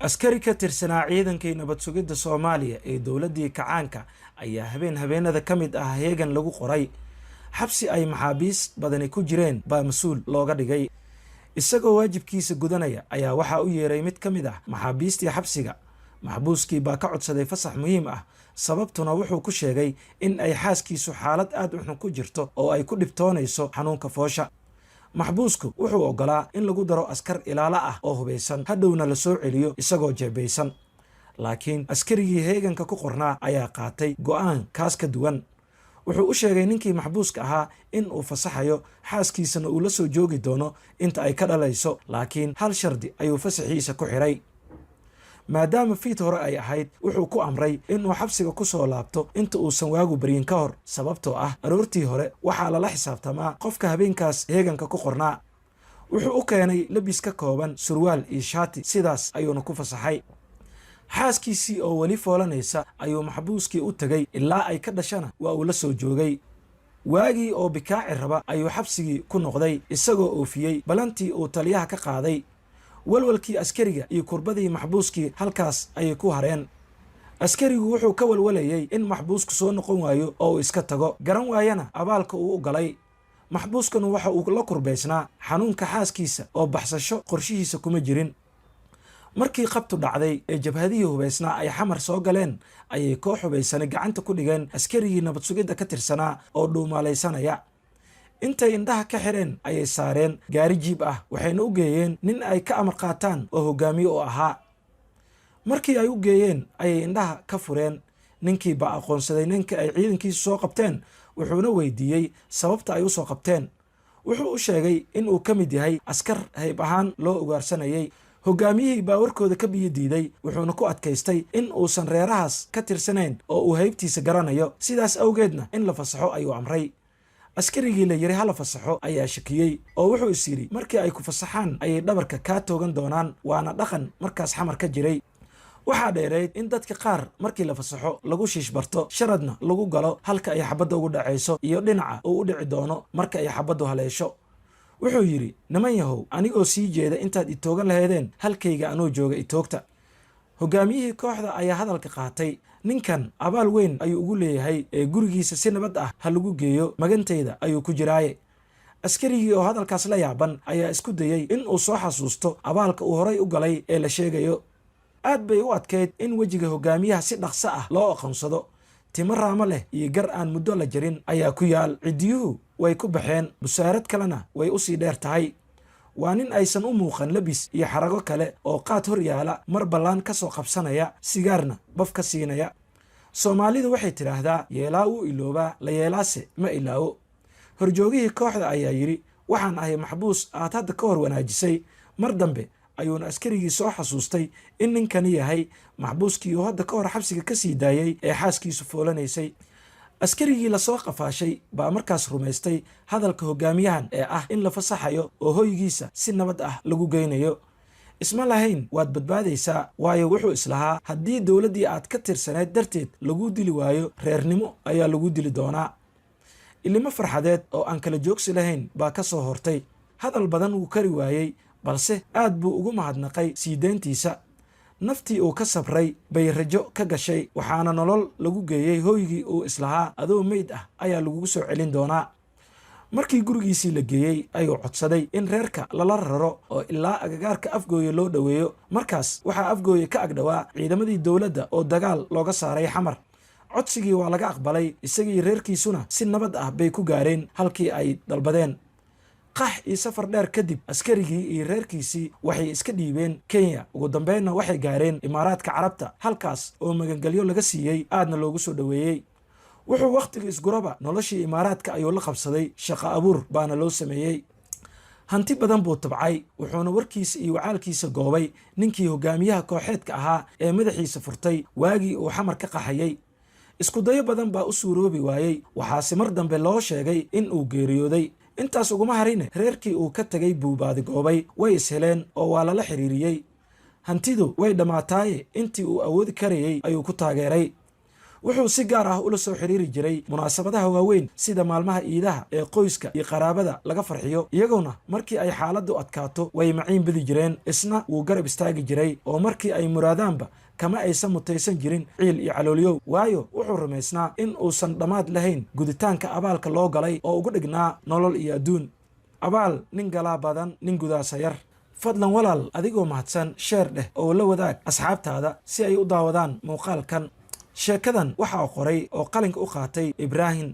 askari ka tirsanaa ciidankii nabad sugidda Soomaaliya ee dowladii kacaanka ayaa habeenada ka mid ah heegan lagu qoray xabsi ay maxaabiis badani ku jireen baa mas'uul looga dhigay isagoo waajibkiisa gudanaya ayaa waxa uu yeeray mid ka mid ah maxaabiistii xabsiga maxbuuskii baa ka codsaday fasax muhiim ah sababtuna wuxuu ku sheegay in ay xaaskiisu xaalad aad u xun ku jirto oo ay ku dhibtoonayso xanuunka foosha maxbuusku wuxuu ogolaa in lagu daro askar ilaala ah oo hubeysan hadhowna la soo celiyo isagoo jeebeysan laakiin askarigii heeganka ku qornaa ayaa qaatay go'aan kaas ka duwan wuxuu u sheegay ninkii maxbuuska ahaa in uu fasaxayo xaaskiisana uu la soo joogi doono inta ay ka dhalayso laakiin hal shardi ayuu fasaxiisa ku xiray maadaama fiid hore ay ahayd wuxuu ku amray inuu xabsiga ku soo laabto inta uusan waagu baryin ka hor sababtoo ah aroortii hore waxaa lala xisaabtamaa qofka habeenkaas heeganka ku qornaa wuxuu u keenay labis ka kooban surwaal iyo shaati sidaas ayuuna ku fasaxay xaaskiisii oo weli foolanaysa ayuu maxbuuskii u tagay ilaa ay ka dhashana waa uu la soo joogay waagii oo bikaaci raba ayuu xabsigii ku noqday isagoo oofiyey balantii uu taliyaha ka qaaday walwalkii askariga iyo kurbadii maxbuuskii halkaas ayay ku hareen askarigu wuxuu ka walwalayay in maxbuusku soo noqon waayo oo uu iska tago garan waayana abaalka uu u galay maxbuuskanu waxa uu la kurbaysnaa xanuunka xaaskiisa oo baxsasho qorshihiisa kuma jirin markii qabtu dhacday ee jabhadihii hubaysnaa ay xamar soo galeen ayay koox hubaysani gacanta ku dhigeen askarigii nabad sugidda ka tirsanaa oo dhuumaalaysanaya intay indhaha ka xireen ayay saareen gaari jiib ah waxayna u geeyeen nin ay ka amar qaataan oo hogaamiye u ahaa markii ay u geeyeen ayay indhaha ka fureen ninkii baa aqoonsaday ninkii ay ciidankiisu soo qabteen wuxuuna weydiiyey sababta ay u soo qabteen wuxuu u sheegay in uu ka mid yahay askar hayb ahaan loo ugaarsanayay hogaamiyihii baa warkooda ka biyo diiday wuxuuna ku adkaystay in uusan reerahaas ka tirsanayn oo uu haybtiisa garanayo sidaas awgeedna in la fasaxo ayuu amray askarigii la yiri hala fasaxo ayaa shakiyey oo wuxuu is yiri markii ay ku fasaxaan ayay dhabarka ka toogan doonaan waana dhaqan markaas xamar ka jiray waxaa dheereyd in dadka qaar markii la fasaxo lagu shiishbarto sharadna lagu galo halka ay xabadda ugu dhacayso iyo dhinaca uu u dhici doono marka ay xabaddu haleesho wuxuu yiri niman yahow anigoo sii jeeda intaad i toogan lahaydeen halkayga anoo jooga i toogta hogaamiyihii kooxda ayaa hadalka qaatay ninkan abaal weyn ayuu ugu leeyahay ee gurigiisa si nabad ah ha lagu geeyo magantayda ayuu ku jiraaye askarigii oo hadalkaas la yaaban ayaa isku dayey in uu soo xasuusto abaalka uu horay u galay ee la sheegayo aad bay u adkayd in wejiga hogaamiyaha si dhaqso ah loo aqoonsado timo raamo leh iyo gar aan muddo la jarin ayaa ku yaal ciddiyuhu way ku baxeen busaarad kalena way u sii dheer tahay waa nin aysan u muuqan labis iyo xarago kale oo qaad hor yaala mar ballaan ka soo qabsanaya sigaarna baf ka siinaya soomaalidu waxay tidhaahdaa yeelaa wuu iloobaa la yeelaase ma ilaawo horjoogihii kooxda ayaa yidhi waxaan ahay maxbuus aad hadda ka hor wanaajisay mar dambe ayuuna askarigii soo xasuustay in ninkani yahay maxbuuskii oo hadda ka hor xabsiga ka sii daayay ee xaaskiisu foolanaysay askarigii lasoo qafaashay baa markaas rumaystay hadalka hogaamiyahan ee ah in la fasaxayo oo hoygiisa si nabad ah lagu geynayo isma lahayn waad badbaadaysaa waayo wuxuu islahaa haddii dowladdii aad ka tirsanayd darteed lagu dili waayo reernimo ayaa lagu dili doonaa ilimo farxadeed oo aan kala joogsi lahayn baa ka soo hortay hadal badan wuu kari waayey balse aad buu ugu mahadnaqay sii deyntiisa naftii uu ka sabray bay rajo ka gashay waxaana nolol lagu geeyey hooygii uu islahaa adoo meyd ah ayaa lagugu soo celin doonaa markii gurigiisii la geeyey ayuu codsaday in reerka lala raro oo ilaa agagaarka afgooye loo dhoweeyo markaas waxaa afgooye ka agdhowaa ciidamadii dowladda oo dagaal looga saaray xamar codsigii waa laga aqbalay isagii reerkiisuna si nabad ah bay ku gaareen halkii ay dalbadeen qax iyo safar dheer kadib askarigii iyo reerkiisii waxay iska dhiibeen Kenya ugu dambeynna waxay gaareen Imaaraadka Carabta halkaas oo magangelyo laga siiyey aadna loogu soo dhaweeyey wuxuu waqtiga isguraba noloshii Imaaraadka ayuu la qabsaday shaqo abuur baana loo sameeyey hanti badan buu tabcay wuxuuna warkiisa iyo wacaalkiisa goobay ninkii hogaamiyaha kooxeedka ahaa ee madaxiisa furtay waagii uu xamar ka qaxayay isku dayo badan baa u suuroobi waayey waxaase mar dambe loo sheegay in uu geeriyooday intaas uguma harine reerkii uu ka tagay buubaadi goobay way isheleen oo waa lala xiriiriyey hantidu way dhammaataaye intii uu awoodi karayey ayuu ku taageeray wuxuu si gaar ah ula soo xiriiri jiray munaasabadaha waaweyn sida maalmaha iidaha ee qoyska iyo qaraabada laga farxiyo, iyaguna markii ay xaaladdu adkaato way maciin bidi jireen, isna wuu garab istaagi jiray oo markii ay muraadaanba kama aysan mutaysan jirin ciil iyo caloolyow, waayo wuxuu rumaysnaa in uusan dhammaad lahayn guditaanka abaalka loo galay oo ugu dhignaa nolol iyo adduun. abaal nin galaa badan, nin gudaasa yar. fadlan walaal, adigoo mahadsan, sheer dheh oo la wadaag asxaabtaada si ay u daawadaan muuqaalkan. sheekadan waxaa qoray oo qalinka u qaatay Ibraahim